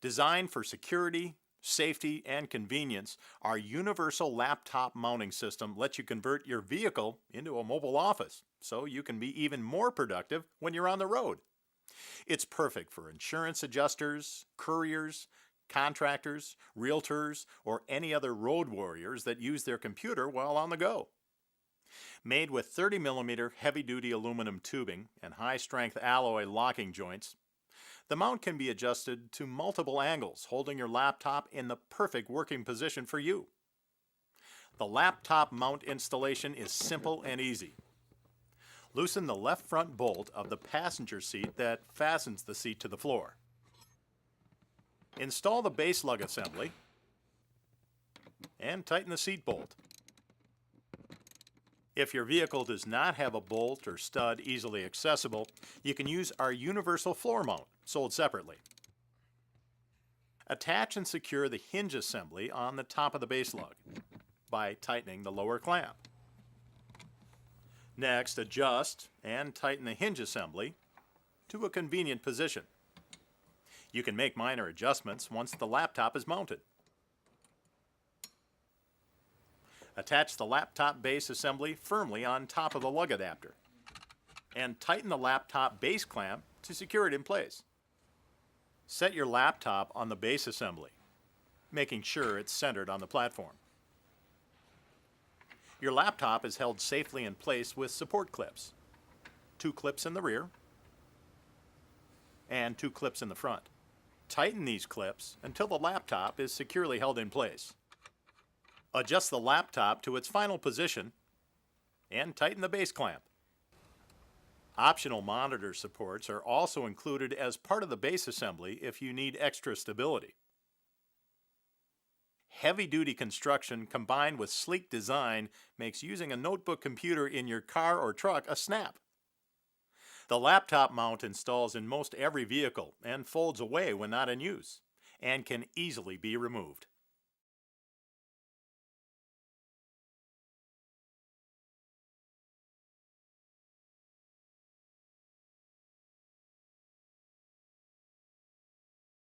Designed for security, safety, and convenience, our universal laptop mounting system lets you convert your vehicle into a mobile office, so you can be even more productive when you're on the road. It's perfect for insurance adjusters, couriers, contractors, realtors, or any other road warriors that use their computer while on the go. Made with 30mm heavy-duty aluminum tubing and high-strength alloy locking joints, the mount can be adjusted to multiple angles, holding your laptop in the perfect working position for you. The laptop mount installation is simple and easy. Loosen the left front bolt of the passenger seat that fastens the seat to the floor. Install the base lug assembly and tighten the seat bolt. If your vehicle does not have a bolt or stud easily accessible, you can use our universal floor mount, sold separately. Attach and secure the hinge assembly on the top of the base lug by tightening the lower clamp. Next, adjust and tighten the hinge assembly to a convenient position. You can make minor adjustments once the laptop is mounted. Attach the laptop base assembly firmly on top of the lug adapter and tighten the laptop base clamp to secure it in place. Set your laptop on the base assembly, making sure it's centered on the platform. Your laptop is held safely in place with support clips, 2 clips in the rear and 2 clips in the front. Tighten these clips until the laptop is securely held in place. Adjust the laptop to its final position and tighten the base clamp. Optional monitor supports are also included as part of the base assembly if you need extra stability. Heavy-duty construction combined with sleek design makes using a notebook computer in your car or truck a snap. The laptop mount installs in most every vehicle and folds away when not in use, and can easily be removed.